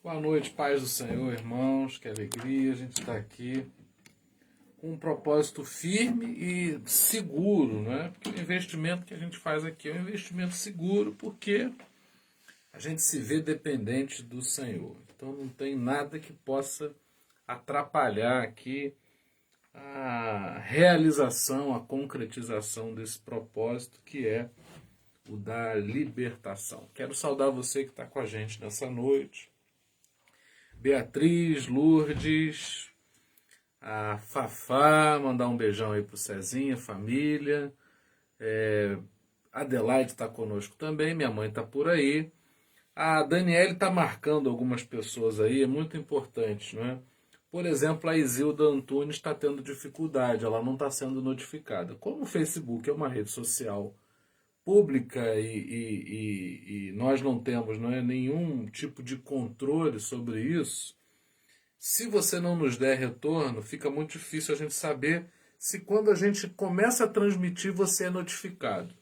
Boa noite, paz do Senhor, irmãos, que alegria, a gente está aqui com um propósito firme e seguro, né? Porque o investimento que a gente faz aqui é um investimento seguro, porque a gente se vê dependente do Senhor. Então não tem nada que possa atrapalhar aqui a realização, a concretização desse propósito que é o da libertação. Quero saudar você que está com a gente nessa noite. Beatriz, Lourdes, a Fafá, mandar um beijão aí pro Cezinha, família. Adelaide está conosco também, minha mãe está por aí. A Daniele está marcando algumas pessoas aí, é muito importante, não é? Por exemplo, a Isilda Antunes está tendo dificuldade, ela não está sendo notificada. Como o Facebook é uma rede social pública e nós não temos, não é, nenhum tipo de controle sobre isso, se você não nos der retorno, fica muito difícil a gente saber se quando a gente começa a transmitir você é notificado.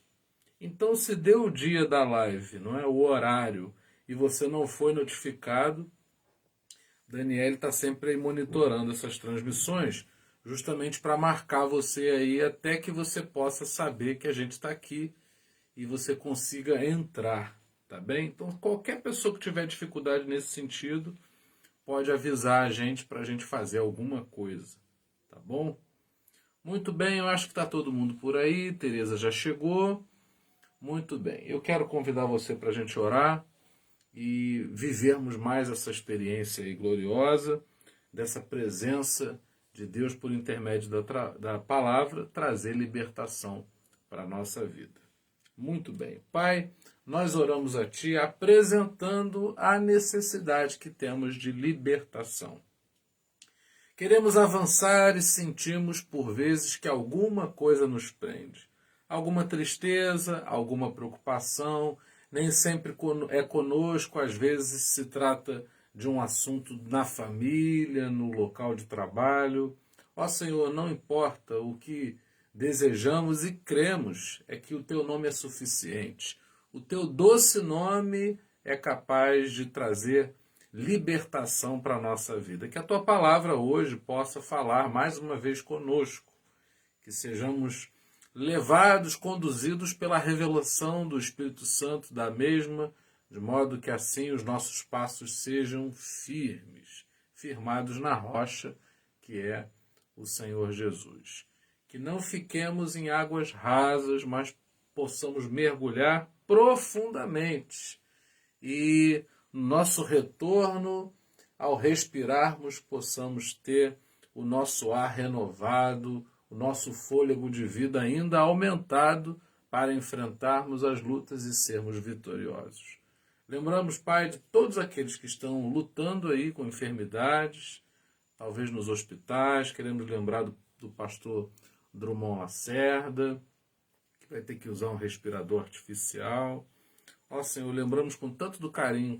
Então, se deu o dia da live, não é, o horário, e você não foi notificado, Daniele está sempre aí monitorando essas transmissões, justamente para marcar você aí até que você possa saber que a gente está aqui e você consiga entrar, tá bem? Então, qualquer pessoa que tiver dificuldade nesse sentido, pode avisar a gente para a gente fazer alguma coisa, tá bom? Muito bem, eu acho que está todo mundo por aí, Tereza já chegou. Muito bem, eu quero convidar você para a gente orar e vivermos mais essa experiência aí gloriosa, dessa presença de Deus por intermédio da palavra, trazer libertação para a nossa vida. Muito bem. Pai, nós oramos a Ti apresentando a necessidade que temos de libertação. Queremos avançar e sentimos por vezes que alguma coisa nos prende. Alguma tristeza, alguma preocupação, nem sempre é conosco, às vezes se trata de um assunto na família, no local de trabalho. Ó Senhor, não importa o que desejamos e cremos, é que o Teu nome é suficiente. O Teu doce nome é capaz de trazer libertação para a nossa vida. Que a Tua palavra hoje possa falar mais uma vez conosco. Que sejamos levados, conduzidos pela revelação do Espírito Santo da mesma, de modo que assim os nossos passos sejam firmes, firmados na rocha, que é o Senhor Jesus. Que não fiquemos em águas rasas, mas possamos mergulhar profundamente. E no nosso retorno, ao respirarmos, possamos ter o nosso ar renovado, o nosso fôlego de vida ainda aumentado para enfrentarmos as lutas e sermos vitoriosos. Lembramos, Pai, de todos aqueles que estão lutando aí com enfermidades, talvez nos hospitais. Queremos lembrar do pastor Drummond Lacerda, que vai ter que usar um respirador artificial. Ó Senhor, lembramos com tanto carinho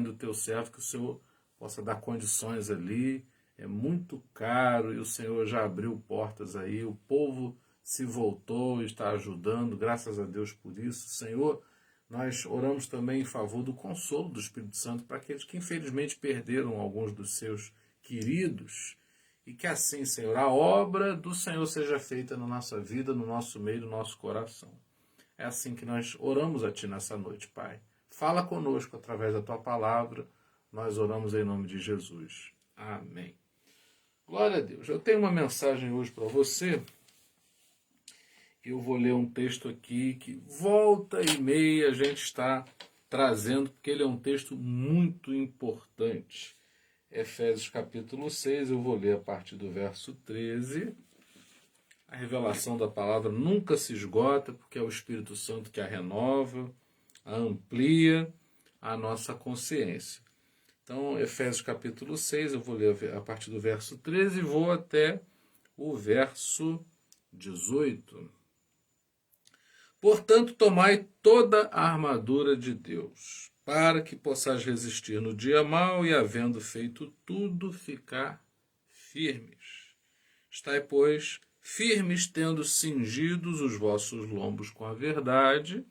do Teu servo, que o Senhor possa dar condições ali. É muito caro e o Senhor já abriu portas aí, o povo se voltou e está ajudando, graças a Deus por isso. Senhor, nós oramos também em favor do consolo do Espírito Santo para aqueles que infelizmente perderam alguns dos seus queridos, e que assim, Senhor, a obra do Senhor seja feita na nossa vida, no nosso meio, no nosso coração. É assim que nós oramos a Ti nessa noite, Pai. Fala conosco através da Tua palavra, nós oramos em nome de Jesus. Amém. Glória a Deus. Eu tenho uma mensagem hoje para você. Eu vou ler um texto aqui que volta e meia a gente está trazendo, porque ele é um texto muito importante. Efésios capítulo 6, eu vou ler a partir do verso 13. A revelação da palavra nunca se esgota, porque é o Espírito Santo que a renova, a amplia a nossa consciência. Então, Efésios capítulo 6, eu vou ler a partir do verso 13 e vou até o verso 18. Portanto, tomai toda a armadura de Deus, para que possais resistir no dia mau e, havendo feito tudo, ficar firmes. Estai, pois, firmes, tendo cingidos os vossos lombos com a verdade,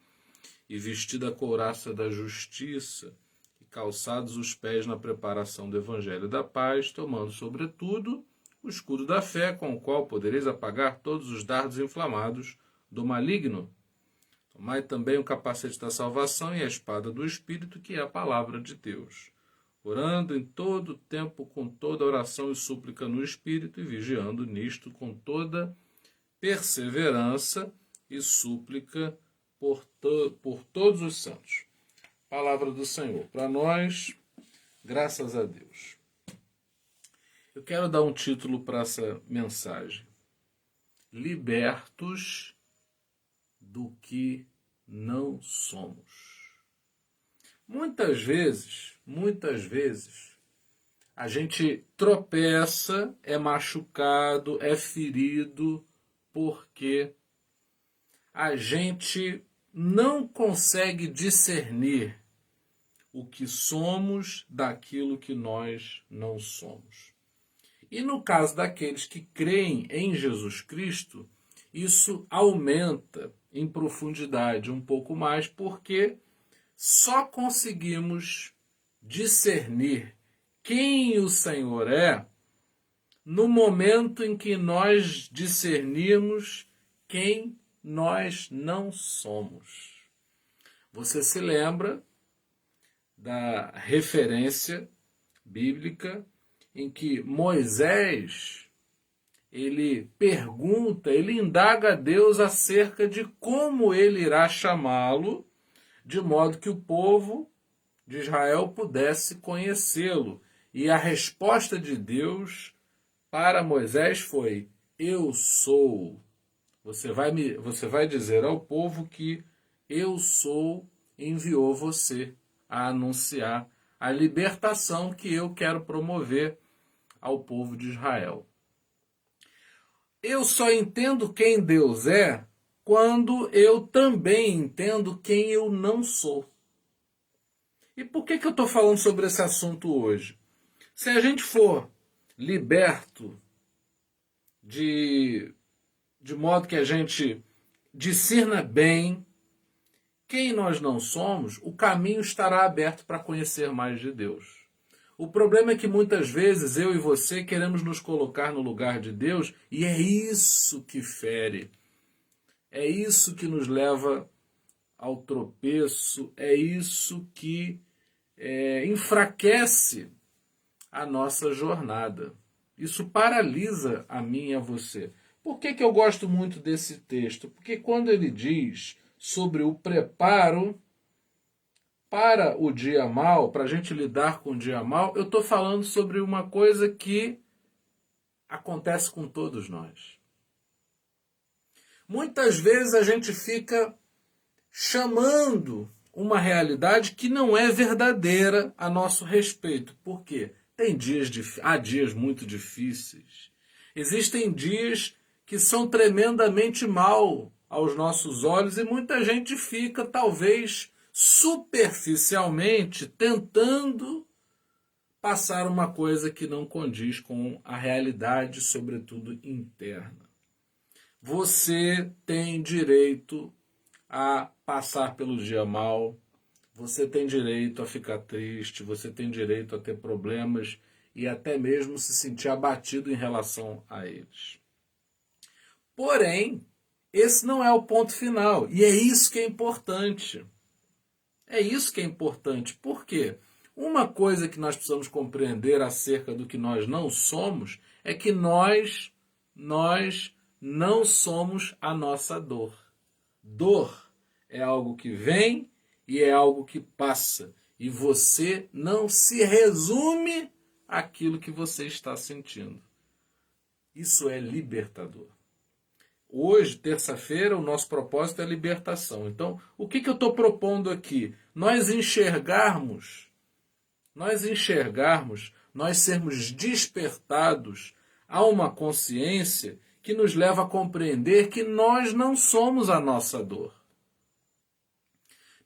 e vestida a couraça da justiça, calçados os pés na preparação do Evangelho da paz, tomando, sobretudo, o escudo da fé, com o qual podereis apagar todos os dardos inflamados do maligno. Tomai também o capacete da salvação e a espada do Espírito, que é a palavra de Deus, orando em todo o tempo com toda oração e súplica no Espírito, e vigiando nisto com toda perseverança e súplica por todos os santos. Palavra do Senhor para nós, graças a Deus. Eu quero dar um título para essa mensagem: Libertos do que não somos. Muitas vezes, a gente tropeça, é machucado, é ferido, porque a gente não consegue discernir o que somos daquilo que nós não somos. E no caso daqueles que creem em Jesus Cristo, isso aumenta em profundidade um pouco mais, porque só conseguimos discernir quem o Senhor é no momento em que nós discernimos quem nós não somos. Você se lembra da referência bíblica em que Moisés, ele pergunta, ele indaga a Deus acerca de como ele irá chamá-lo, de modo que o povo de Israel pudesse conhecê-lo. E a resposta de Deus para Moisés foi: eu sou. Você vai dizer ao povo que Eu sou enviou você a anunciar a libertação que eu quero promover ao povo de Israel. Eu só entendo quem Deus é quando eu também entendo quem eu não sou. E por que eu estou falando sobre esse assunto hoje? Se a gente for liberto de modo que a gente discirna bem quem nós não somos, o caminho estará aberto para conhecer mais de Deus. O problema é que muitas vezes eu e você queremos nos colocar no lugar de Deus e é isso que fere. É isso que nos leva ao tropeço, é isso que enfraquece a nossa jornada. Isso paralisa a mim e a você. Por que eu gosto muito desse texto? Porque quando ele diz sobre o preparo para o dia mau, para a gente lidar com o dia mau, eu estou falando sobre uma coisa que acontece com todos nós. Muitas vezes a gente fica chamando uma realidade que não é verdadeira a nosso respeito. Por quê? Há dias muito difíceis. Existem dias que são tremendamente mal aos nossos olhos e muita gente fica, talvez, superficialmente tentando passar uma coisa que não condiz com a realidade, sobretudo interna. Você tem direito a passar pelo dia mal, você tem direito a ficar triste, você tem direito a ter problemas e até mesmo se sentir abatido em relação a eles. Porém, esse não é o ponto final e é isso que é importante. É isso que é importante. Por quê? Uma coisa que nós precisamos compreender acerca do que nós não somos é que nós não somos a nossa dor. Dor é algo que vem e é algo que passa. E você não se resume àquilo que você está sentindo. Isso é libertador. Hoje, terça-feira, o nosso propósito é a libertação. Então, o que eu estou propondo aqui? Nós sermos despertados a uma consciência que nos leva a compreender que nós não somos a nossa dor.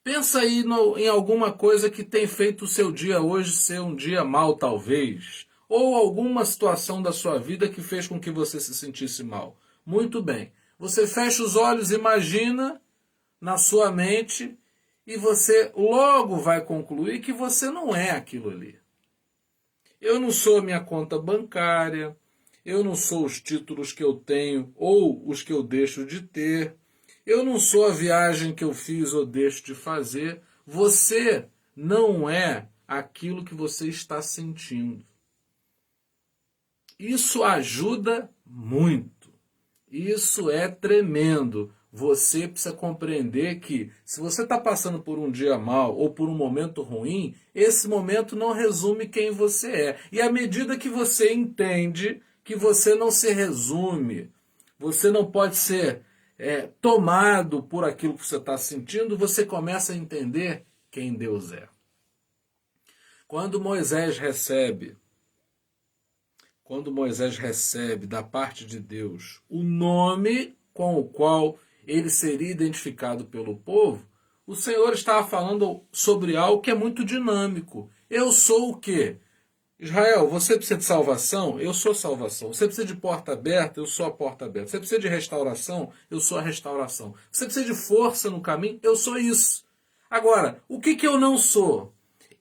Pensa aí em alguma coisa que tem feito o seu dia hoje ser um dia mau, talvez. Ou alguma situação da sua vida que fez com que você se sentisse mal. Muito bem. Você fecha os olhos, imagina na sua mente e você logo vai concluir que você não é aquilo ali. Eu não sou a minha conta bancária, eu não sou os títulos que eu tenho ou os que eu deixo de ter, eu não sou a viagem que eu fiz ou deixo de fazer. Você não é aquilo que você está sentindo. Isso ajuda muito. Isso é tremendo. Você precisa compreender que se você está passando por um dia mau ou por um momento ruim, esse momento não resume quem você é. E à medida que você entende que você não se resume, você não pode ser tomado por aquilo que você está sentindo, você começa a entender quem Deus é. Quando Moisés recebe da parte de Deus o nome com o qual ele seria identificado pelo povo, o Senhor estava falando sobre algo que é muito dinâmico. Eu sou o quê? Israel, você precisa de salvação? Eu sou salvação. Você precisa de porta aberta? Eu sou a porta aberta. Você precisa de restauração? Eu sou a restauração. Você precisa de força no caminho? Eu sou isso. Agora, o que eu não sou?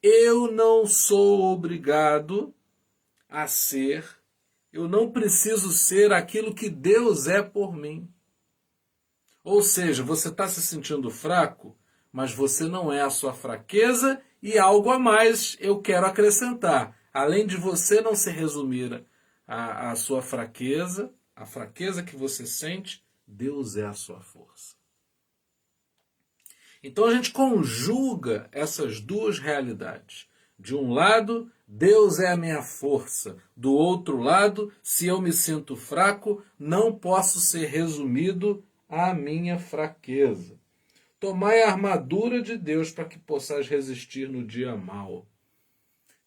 Eu não sou obrigado a ser, eu não preciso ser aquilo que Deus é por mim. Ou seja, você está se sentindo fraco, mas você não é a sua fraqueza e algo a mais eu quero acrescentar. Além de você não se resumir à sua fraqueza, a fraqueza que você sente, Deus é a sua força. Então a gente conjuga essas duas realidades. De um lado, Deus é a minha força. Do outro lado, se eu me sinto fraco, não posso ser resumido à minha fraqueza. Tomai a armadura de Deus para que possais resistir no dia mau.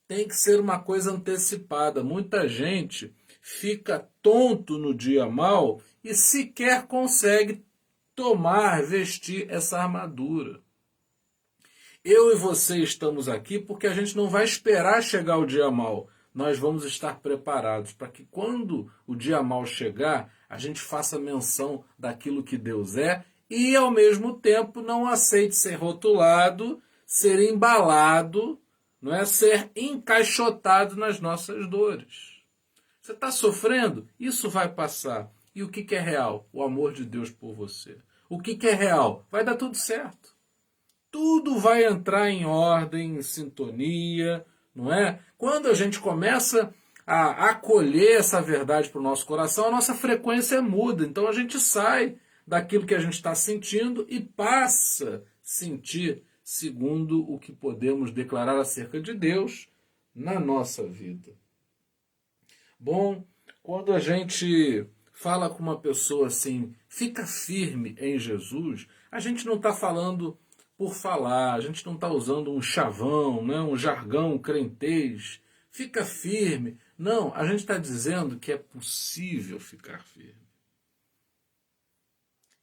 Tem que ser uma coisa antecipada. Muita gente fica tonto no dia mau e sequer consegue vestir essa armadura. Eu e você estamos aqui porque a gente não vai esperar chegar o dia mau. Nós vamos estar preparados para que quando o dia mau chegar, a gente faça menção daquilo que Deus é e, ao mesmo tempo, não aceite ser rotulado, ser embalado, não é, ser encaixotado nas nossas dores. Você está sofrendo? Isso vai passar. E o que é real? O amor de Deus por você. O que é real? Vai dar tudo certo. Tudo vai entrar em ordem, em sintonia, não é? Quando a gente começa a acolher essa verdade para o nosso coração, a nossa frequência muda. Então a gente sai daquilo que a gente está sentindo e passa a sentir segundo o que podemos declarar acerca de Deus na nossa vida. Bom, quando a gente fala com uma pessoa assim, fica firme em Jesus, a gente não está falando por falar, a gente não está usando um chavão, né, um jargão crentez, fica firme. Não, a gente está dizendo que é possível ficar firme.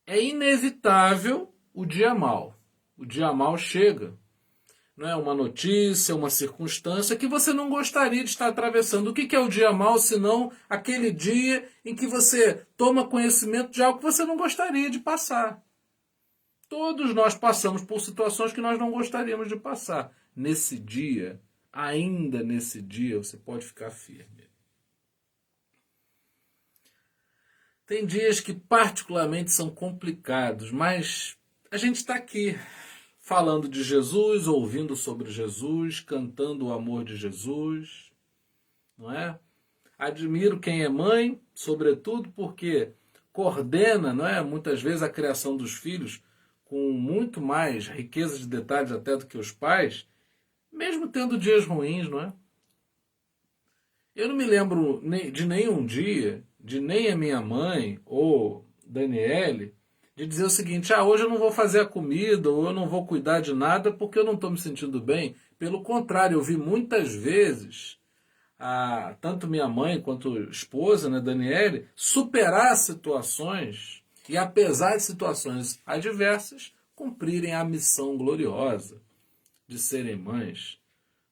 É inevitável o dia mau. O dia mau chega. Não é uma notícia, uma circunstância que você não gostaria de estar atravessando. O que é o dia mau, senão aquele dia em que você toma conhecimento de algo que você não gostaria de passar? Todos nós passamos por situações que nós não gostaríamos de passar. Nesse dia, ainda nesse dia, você pode ficar firme. Tem dias que particularmente são complicados, mas a gente está aqui falando de Jesus, ouvindo sobre Jesus, cantando o amor de Jesus, não é? Admiro quem é mãe, sobretudo porque coordena, não é, muitas vezes a criação dos filhos com muito mais riqueza de detalhes até do que os pais, mesmo tendo dias ruins, não é? Eu não me lembro de nenhum dia, de nem a minha mãe ou Daniele, de dizer o seguinte, hoje eu não vou fazer a comida, ou eu não vou cuidar de nada porque eu não estou me sentindo bem. Pelo contrário, eu vi muitas vezes, tanto minha mãe quanto a esposa, né, Daniele, superar situações e, apesar de situações adversas, cumprirem a missão gloriosa de serem mães.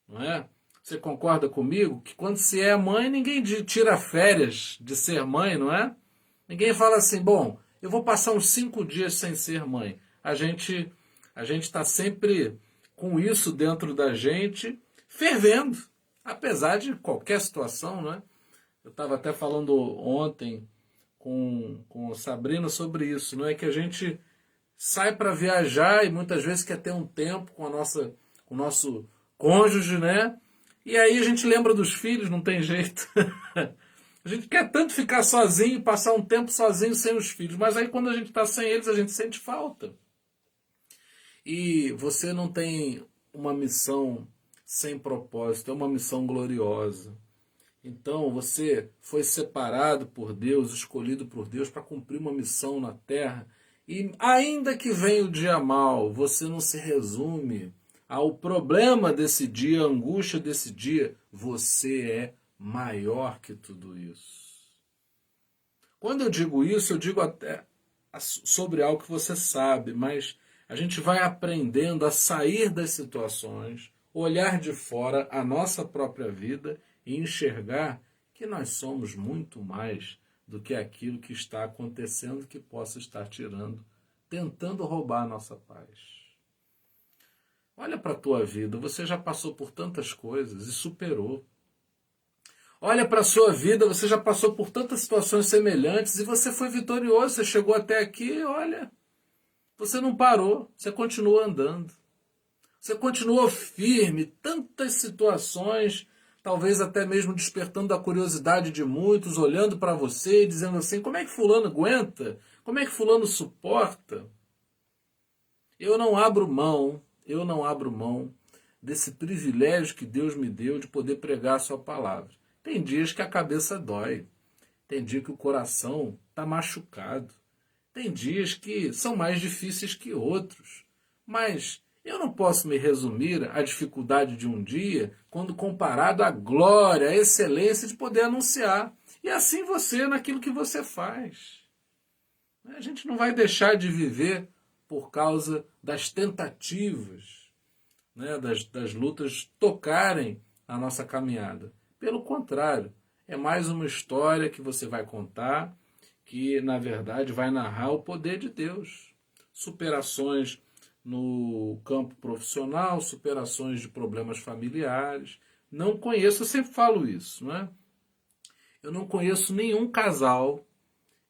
Não é? Você concorda comigo que quando se é mãe, ninguém tira férias de ser mãe, não é? Ninguém fala assim, bom, eu vou passar uns 5 dias sem ser mãe. A gente está sempre com isso dentro da gente, fervendo, apesar de qualquer situação, né? Eu estava até falando ontem com Sabrina sobre isso, não é? Que a gente sai para viajar e muitas vezes quer ter um tempo com o nosso cônjuge, né? E aí a gente lembra dos filhos, não tem jeito. A gente quer tanto ficar sozinho, passar um tempo sozinho sem os filhos, mas aí quando a gente está sem eles, a gente sente falta. E você não tem uma missão sem propósito, é uma missão gloriosa. Então você foi separado por Deus, escolhido por Deus para cumprir uma missão na terra. E ainda que venha o dia mau, você não se resume ao problema desse dia, a angústia desse dia. Você é maior que tudo isso. Quando eu digo isso, eu digo até sobre algo que você sabe, mas a gente vai aprendendo a sair das situações, olhar de fora a nossa própria vida e enxergar que nós somos muito mais do que aquilo que está acontecendo que possa estar tentando roubar a nossa paz. Olha para a tua vida, você já passou por tantas coisas e superou. Olha para a sua vida, você já passou por tantas situações semelhantes e você foi vitorioso, você chegou até aqui, olha, você não parou, você continuou andando. Você continuou firme, tantas situações, talvez até mesmo despertando a curiosidade de muitos, olhando para você e dizendo assim, como é que fulano aguenta? Como é que fulano suporta? Eu não abro mão desse privilégio que Deus me deu de poder pregar a sua palavra. Tem dias que a cabeça dói, tem dia que o coração está machucado, tem dias que são mais difíceis que outros. Mas eu não posso me resumir à dificuldade de um dia quando comparado à glória, à excelência de poder anunciar. E assim você naquilo que você faz. A gente não vai deixar de viver por causa das tentativas, né, das lutas tocarem a nossa caminhada. Pelo contrário, é mais uma história que você vai contar, que na verdade vai narrar o poder de Deus. Superações no campo profissional, superações de problemas familiares. Não conheço, eu sempre falo isso, não é? Eu não conheço nenhum casal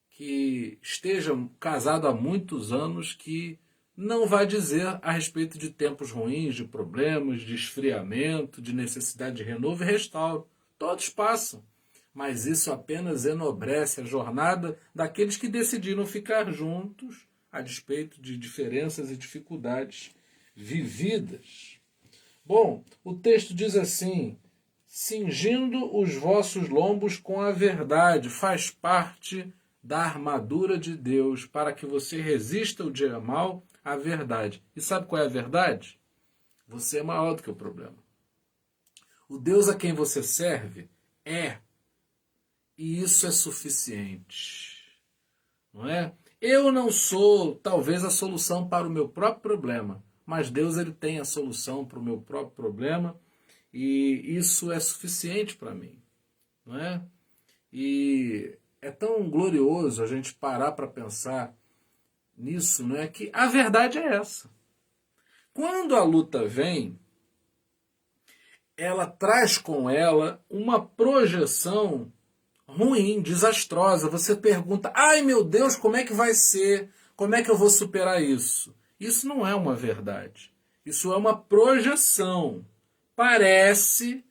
que esteja casado há muitos anos que não vai dizer a respeito de tempos ruins, de problemas, de esfriamento, de necessidade de renovo e restauro. Todos passam. Mas isso apenas enobrece a jornada daqueles que decidiram ficar juntos a despeito de diferenças e dificuldades vividas. Bom, o texto diz assim: cingindo os vossos lombos com a verdade, faz parte da armadura de Deus, para que você resista o dia mal à verdade. E sabe qual é a verdade? Você é maior do que o problema. O Deus a quem você serve é, e isso é suficiente. Não é? Eu não sou, talvez, a solução para o meu próprio problema, mas Deus ele tem a solução para o meu próprio problema, e isso é suficiente para mim. Não é? E é tão glorioso a gente parar para pensar nisso, não é? Que a verdade é essa. Quando a luta vem, ela traz com ela uma projeção ruim, desastrosa. Você pergunta: ai meu Deus, como é que vai ser? Como é que eu vou superar isso? Isso não é uma verdade. Isso é uma projeção. Parece,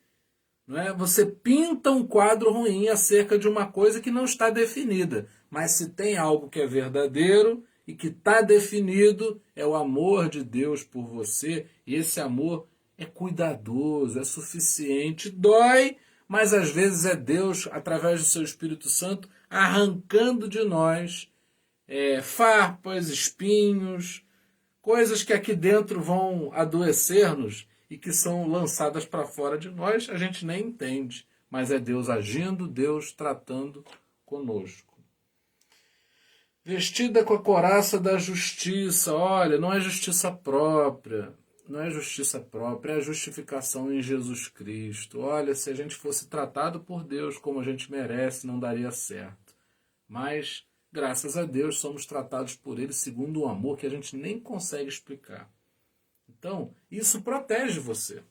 não é? Você pinta um quadro ruim acerca de uma coisa que não está definida. Mas se tem algo que é verdadeiro e que está definido, é o amor de Deus por você. E esse amor é cuidadoso, é suficiente, dói, mas às vezes é Deus, através do seu Espírito Santo, arrancando de nós farpas, espinhos, coisas que aqui dentro vão adoecer-nos e que são lançadas para fora de nós, a gente nem entende. Mas é Deus agindo, Deus tratando conosco. Vestida com a couraça da justiça. Olha, não é justiça própria. Não é justiça própria, é a justificação em Jesus Cristo. Olha, se a gente fosse tratado por Deus como a gente merece, não daria certo. Mas, graças a Deus, somos tratados por Ele segundo um amor que a gente nem consegue explicar. Então, isso protege você.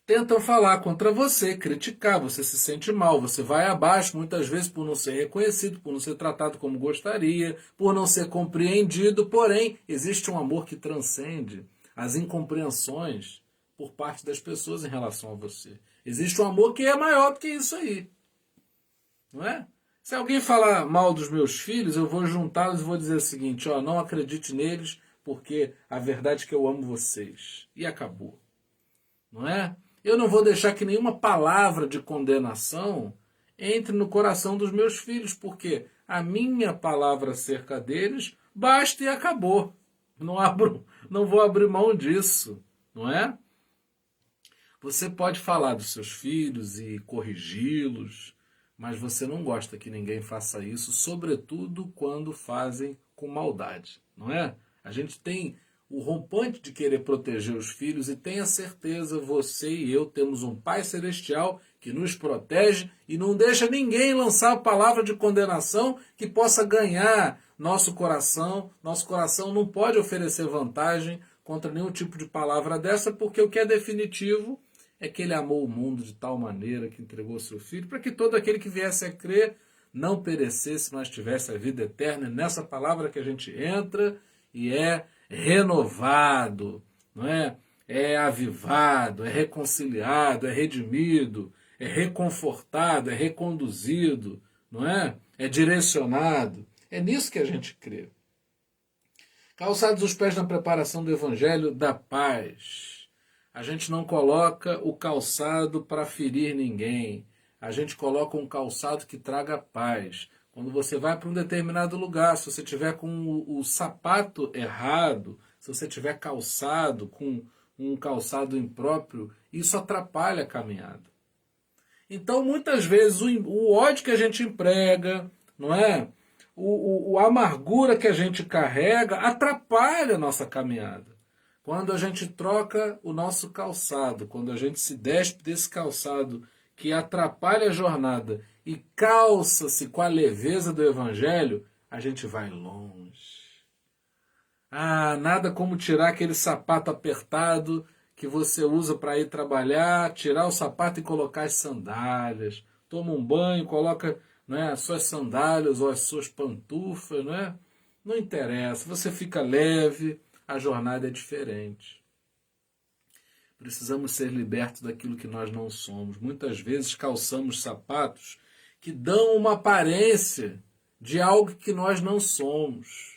Tentam falar contra você, criticar, você se sente mal, você vai abaixo, muitas vezes por não ser reconhecido, por não ser tratado como gostaria, por não ser compreendido, porém, existe um amor que transcende as incompreensões por parte das pessoas em relação a você. Existe um amor que é maior do que isso aí. Não é? Se alguém falar mal dos meus filhos, eu vou juntá-los e vou dizer o seguinte: ó, não acredite neles, porque a verdade é que eu amo vocês. E acabou. Não é? Eu não vou deixar que nenhuma palavra de condenação entre no coração dos meus filhos, porque a minha palavra acerca deles basta e acabou. Não vou abrir mão disso, não é? Você pode falar dos seus filhos e corrigi-los, mas você não gosta que ninguém faça isso, sobretudo quando fazem com maldade, não é? A gente tem o rompante de querer proteger os filhos e tenha certeza, você e eu temos um Pai Celestial que nos protege e não deixa ninguém lançar a palavra de condenação que possa ganhar nosso coração. Nosso coração não pode oferecer vantagem contra nenhum tipo de palavra dessa, porque o que é definitivo é que Ele amou o mundo de tal maneira que entregou seu Filho, para que todo aquele que viesse a crer não perecesse, mas tivesse a vida eterna. É nessa palavra que a gente entra e é renovado, não é? É avivado, é reconciliado, é redimido, é reconfortado, é reconduzido, não é? É direcionado. É nisso que a gente crê. Calçados os pés na preparação do Evangelho da paz. A gente não coloca o calçado para ferir ninguém. A gente coloca um calçado que traga paz. Quando você vai para um determinado lugar, se você tiver com o sapato errado, se se você tiver calçado com um calçado impróprio, isso atrapalha a caminhada. Então, muitas vezes, o ódio que a gente emprega, não é? A amargura que a gente carrega atrapalha a nossa caminhada. Quando a gente troca o nosso calçado, quando a gente se despe desse calçado que atrapalha a jornada e calça-se com a leveza do Evangelho, a gente vai longe. Ah, nada como tirar aquele sapato apertado que você usa para ir trabalhar, tirar o sapato e colocar as sandálias. Toma um banho, coloca, né, as suas sandálias ou as suas pantufas, né? Não interessa, você fica leve, a jornada é diferente. Precisamos ser libertos daquilo que nós não somos. Muitas vezes calçamos sapatos que dão uma aparência de algo que nós não somos.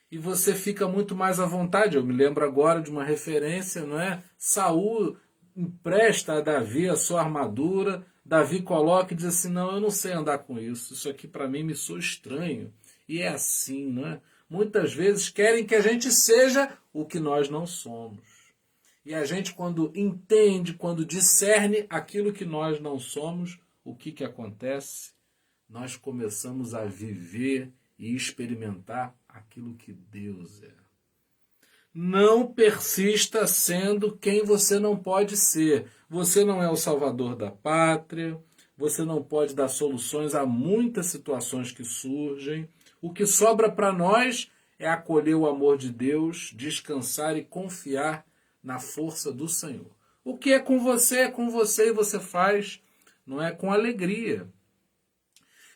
E você fica muito mais à vontade. Eu me lembro agora de uma referência, não é? Saul empresta a Davi a sua armadura, Davi coloca e diz assim, não, eu não sei andar com isso aqui para mim me soa estranho. E é assim, não é? Muitas vezes querem que a gente seja o que nós não somos. E a gente, quando entende, quando discerne aquilo que nós não somos, o que acontece? Nós começamos a viver e experimentar aquilo que Deus é. Não persista sendo quem você não pode ser. Você não é o salvador da pátria, você não pode dar soluções a muitas situações que surgem. O que sobra para nós é acolher o amor de Deus, descansar e confiar na força do Senhor. O que é com você e você faz, não é, com alegria.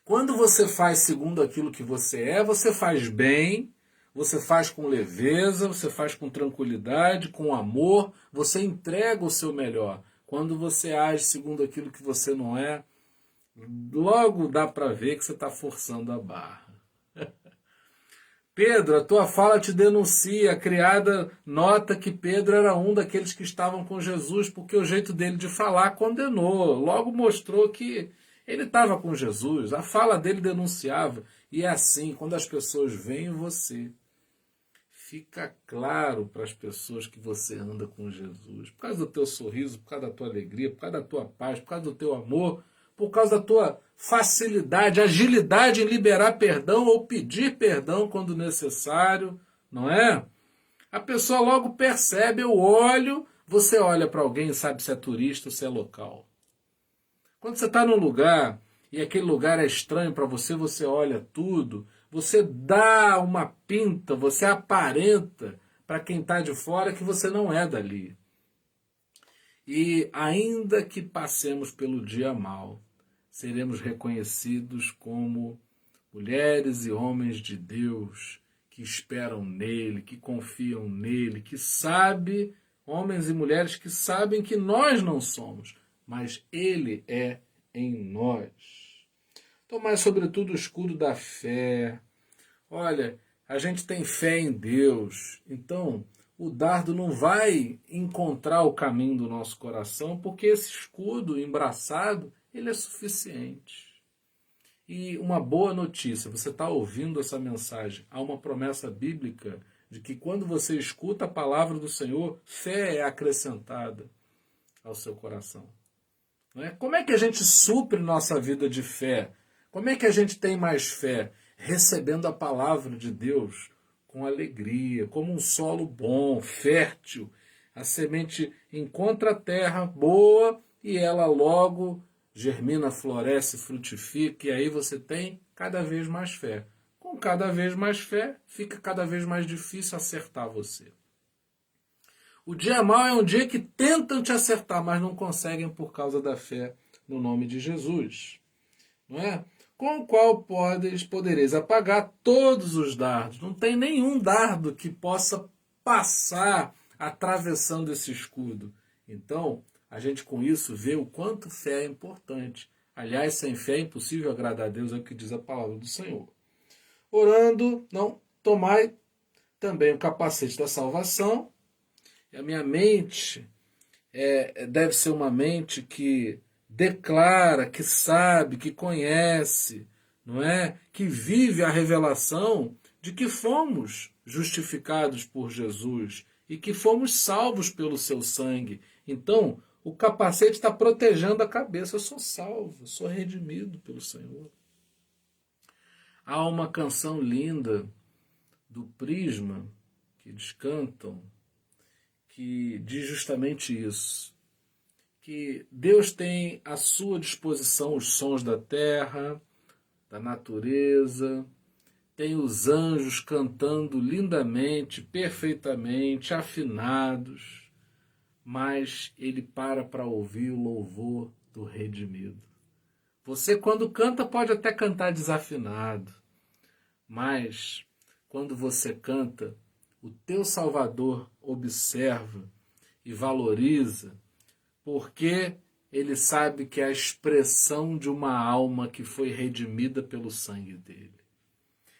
Quando você faz segundo aquilo que você faz bem, você faz com leveza, você faz com tranquilidade, com amor, você entrega o seu melhor. Quando você age segundo aquilo que você não é, logo dá para ver que você está forçando a barra. Pedro, a tua fala te denuncia. A criada nota que Pedro era um daqueles que estavam com Jesus, porque o jeito dele de falar condenou. Logo mostrou que ele estava com Jesus. A fala dele denunciava. E é assim, quando as pessoas veem você, fica claro para as pessoas que você anda com Jesus. Por causa do teu sorriso, por causa da tua alegria, por causa da tua paz, por causa do teu amor, por causa da tua facilidade, agilidade em liberar perdão ou pedir perdão quando necessário, não é? A pessoa logo percebe, eu olho, você olha para alguém e sabe se é turista ou se é local. Quando você está num lugar e aquele lugar é estranho para você, você olha tudo, você dá uma pinta, você aparenta para quem está de fora que você não é dali. E ainda que passemos pelo dia mal, seremos reconhecidos como mulheres e homens de Deus que esperam nele, que confiam nele, que sabem, homens e mulheres que sabem que nós não somos, mas ele é em nós. Tomai sobretudo o escudo da fé. Olha, a gente tem fé em Deus, então o dardo não vai encontrar o caminho do nosso coração, porque esse escudo embraçado, ele é suficiente. E uma boa notícia, você está ouvindo essa mensagem, há uma promessa bíblica de que quando você escuta a palavra do Senhor, fé é acrescentada ao seu coração. Não é? Como é que a gente supre nossa vida de fé? Como é que a gente tem mais fé? Recebendo a palavra de Deus com alegria, como um solo bom, fértil. A semente encontra a terra boa e ela logo germina, floresce, frutifica, e aí você tem cada vez mais fé. Com cada vez mais fé, fica cada vez mais difícil acertar você. O dia mau é um dia que tentam te acertar, mas não conseguem por causa da fé no nome de Jesus. Não é? Com o qual podereis apagar todos os dardos. Não tem nenhum dardo que possa passar atravessando esse escudo. Então, a gente com isso vê o quanto fé é importante. Aliás, sem fé é impossível agradar a Deus, é o que diz a palavra do Senhor. Orando, não, tomai também o capacete da salvação. E a minha mente deve ser uma mente que declara, que sabe, que conhece, não é? Que vive a revelação de que fomos justificados por Jesus e que fomos salvos pelo seu sangue. Então, o capacete está protegendo a cabeça. Eu sou salvo, sou redimido pelo Senhor. Há uma canção linda do Prisma que eles cantam que diz justamente isso, que Deus tem à sua disposição os sons da terra, da natureza, tem os anjos cantando lindamente, perfeitamente, afinados, mas ele para ouvir o louvor do redimido. Você, quando canta, pode até cantar desafinado, mas quando você canta, o teu Salvador observa e valoriza, porque ele sabe que é a expressão de uma alma que foi redimida pelo sangue dele.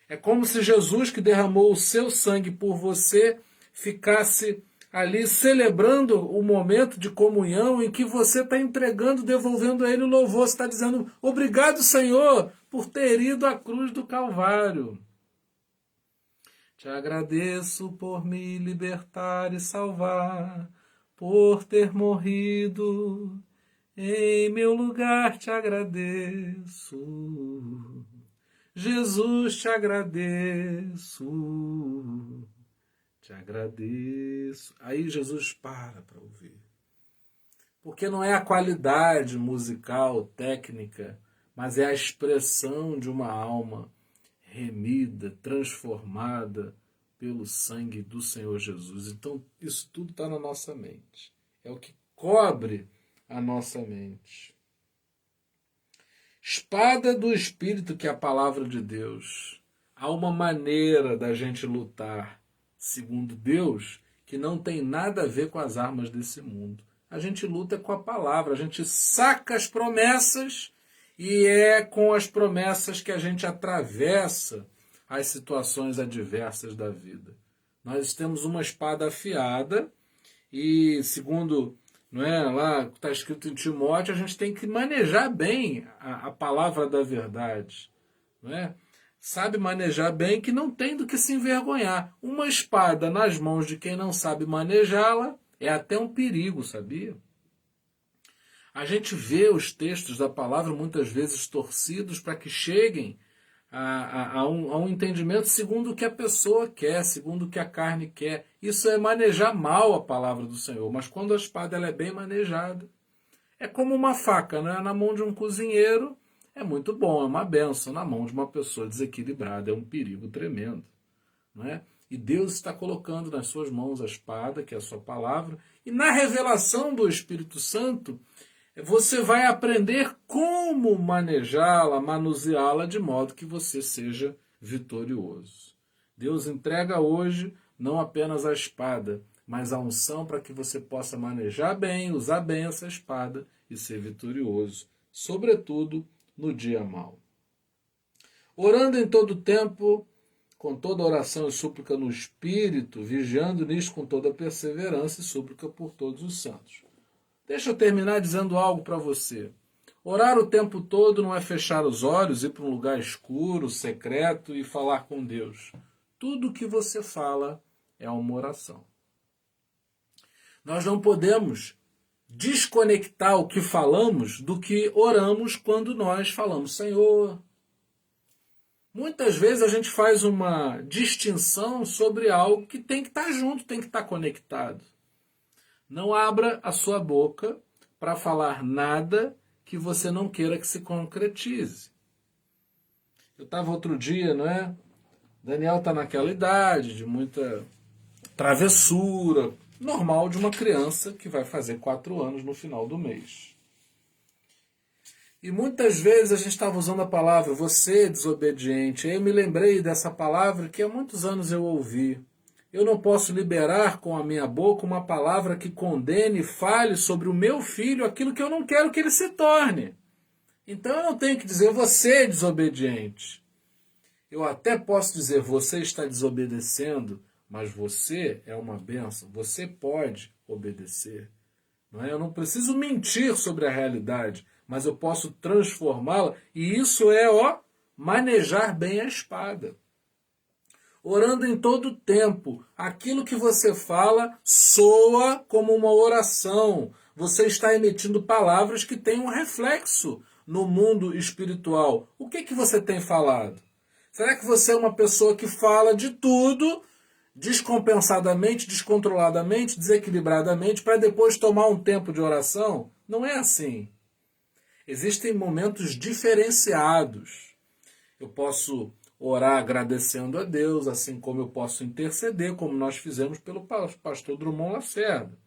É como se Jesus, que derramou o seu sangue por você, ficasse ali celebrando o momento de comunhão em que você está entregando, devolvendo a ele o louvor. Você está dizendo, obrigado, Senhor, por ter ido à cruz do Calvário. Te agradeço por me libertar e salvar, por ter morrido em meu lugar. Te agradeço, Jesus, te agradeço, te agradeço. Aí Jesus para ouvir. Porque não é a qualidade musical, técnica, mas é a expressão de uma alma remida, transformada pelo sangue do Senhor Jesus. Então, isso tudo está na nossa mente. É o que cobre a nossa mente. Espada do Espírito, que é a palavra de Deus. Há uma maneira da gente lutar segundo Deus que não tem nada a ver com as armas desse mundo. A gente luta com a palavra, a gente saca as promessas e é com as promessas que a gente atravessa as situações adversas da vida. Nós temos uma espada afiada e, segundo, não é, lá está escrito em Timóteo, a gente tem que manejar bem a palavra da verdade. Não é? Sabe manejar bem que não tem do que se envergonhar. Uma espada nas mãos de quem não sabe manejá-la é até um perigo, sabia? A gente vê os textos da palavra muitas vezes torcidos para que cheguem a um entendimento segundo o que a pessoa quer, segundo o que a carne quer. Isso é manejar mal a palavra do Senhor. Mas quando a espada ela é bem manejada, é como uma faca, né? Na mão de um cozinheiro é muito bom, é uma bênção. Na mão de uma pessoa desequilibrada é um perigo tremendo. Não é? E Deus está colocando nas suas mãos a espada, que é a sua palavra, e na revelação do Espírito Santo, você vai aprender como manejá-la, manuseá-la, de modo que você seja vitorioso. Deus entrega hoje não apenas a espada, mas a unção para que você possa manejar bem, usar bem essa espada e ser vitorioso, sobretudo no dia mau. Orando em todo tempo, com toda oração e súplica no Espírito, vigiando nisto com toda perseverança e súplica por todos os santos. Deixa eu terminar dizendo algo para você. Orar o tempo todo não é fechar os olhos, ir para um lugar escuro, secreto e falar com Deus. Tudo que você fala é uma oração. Nós não podemos desconectar o que falamos do que oramos quando nós falamos, Senhor. Muitas vezes a gente faz uma distinção sobre algo que tem que estar junto, tem que estar conectado. Não abra a sua boca para falar nada que você não queira que se concretize. Eu estava outro dia, não é? Daniel está naquela idade de muita travessura, normal de uma criança que vai fazer 4 anos no final do mês. E muitas vezes a gente estava usando a palavra, você é desobediente. Aí eu me lembrei dessa palavra que há muitos anos eu ouvi. Eu não posso liberar com a minha boca uma palavra que condene e fale sobre o meu filho aquilo que eu não quero que ele se torne. Então eu não tenho que dizer, você é desobediente. Eu até posso dizer, você está desobedecendo, mas você é uma bênção, você pode obedecer. Não é? Eu não preciso mentir sobre a realidade, mas eu posso transformá-la, e isso é manejar bem a espada. orando em todo tempo. Aquilo que você fala soa como uma oração. Você está emitindo palavras que têm um reflexo no mundo espiritual. O que você tem falado? Será que você é uma pessoa que fala de tudo, descompensadamente, descontroladamente, desequilibradamente, para depois tomar um tempo de oração? Não é assim. Existem momentos diferenciados. Eu posso orar agradecendo a Deus, assim como eu posso interceder, como nós fizemos pelo pastor Drummond Lacerda.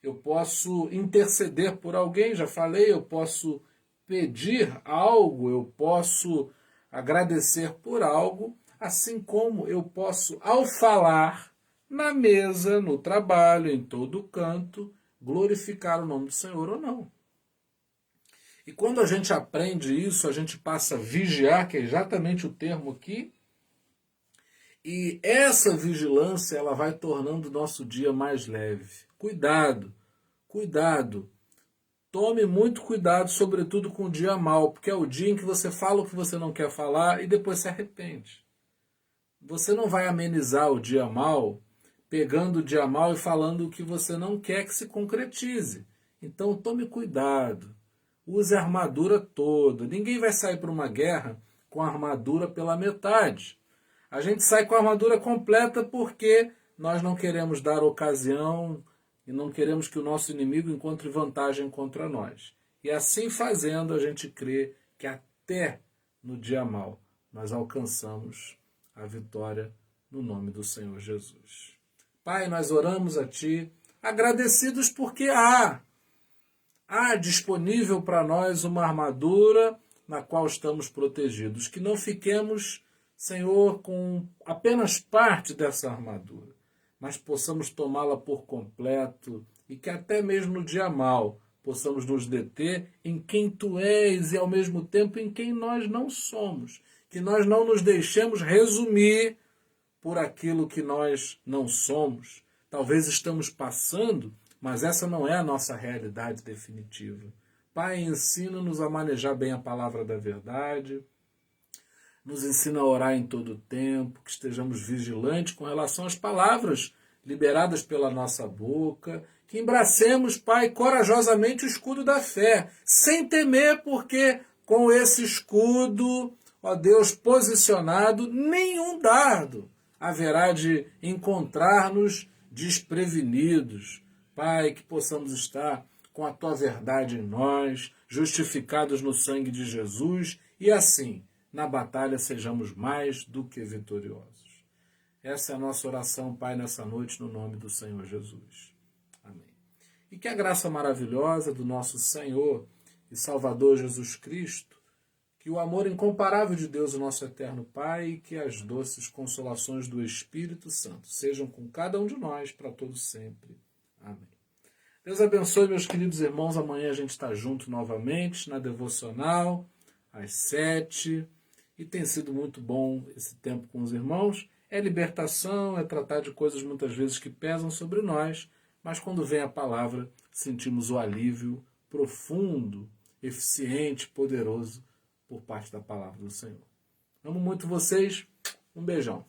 Eu posso interceder por alguém, já falei, eu posso pedir algo, eu posso agradecer por algo, assim como eu posso, ao falar, na mesa, no trabalho, em todo canto, glorificar o nome do Senhor ou não. E quando a gente aprende isso, a gente passa a vigiar, que é exatamente o termo aqui, e essa vigilância ela vai tornando o nosso dia mais leve. Cuidado, cuidado. Tome muito cuidado, sobretudo com o dia mau, porque é o dia em que você fala o que você não quer falar e depois se arrepende. Você não vai amenizar o dia mau pegando o dia mau e falando o que você não quer que se concretize. Então tome cuidado. Use a armadura toda. Ninguém vai sair para uma guerra com a armadura pela metade. A gente sai com a armadura completa porque nós não queremos dar ocasião e não queremos que o nosso inimigo encontre vantagem contra nós. E assim fazendo, a gente crê que até no dia mau nós alcançamos a vitória no nome do Senhor Jesus. Pai, nós oramos a Ti, agradecidos porque há disponível para nós uma armadura na qual estamos protegidos. Que não fiquemos, Senhor, com apenas parte dessa armadura, mas possamos tomá-la por completo e que até mesmo no dia mau possamos nos deter em quem Tu és e ao mesmo tempo em quem nós não somos. Que nós não nos deixemos resumir por aquilo que nós não somos. Talvez estamos passando, mas essa não é a nossa realidade definitiva. Pai, ensina-nos a manejar bem a palavra da verdade, nos ensina a orar em todo o tempo, que estejamos vigilantes com relação às palavras liberadas pela nossa boca, que embracemos, Pai, corajosamente o escudo da fé, sem temer, porque com esse escudo, ó Deus, posicionado, nenhum dardo haverá de encontrar-nos desprevenidos. Pai, que possamos estar com a Tua verdade em nós, justificados no sangue de Jesus, e assim, na batalha, sejamos mais do que vitoriosos. Essa é a nossa oração, Pai, nessa noite, no nome do Senhor Jesus. Amém. E que a graça maravilhosa do nosso Senhor e Salvador Jesus Cristo, que o amor incomparável de Deus, o nosso eterno Pai, e que as doces consolações do Espírito Santo sejam com cada um de nós para todos sempre. Amém. Deus abençoe, meus queridos irmãos. Amanhã a gente está junto novamente na Devocional, às 7. E tem sido muito bom esse tempo com os irmãos. É libertação, é tratar de coisas muitas vezes que pesam sobre nós, mas quando vem a palavra, sentimos o alívio profundo, eficiente, poderoso por parte da palavra do Senhor. Amo muito vocês. Um beijão.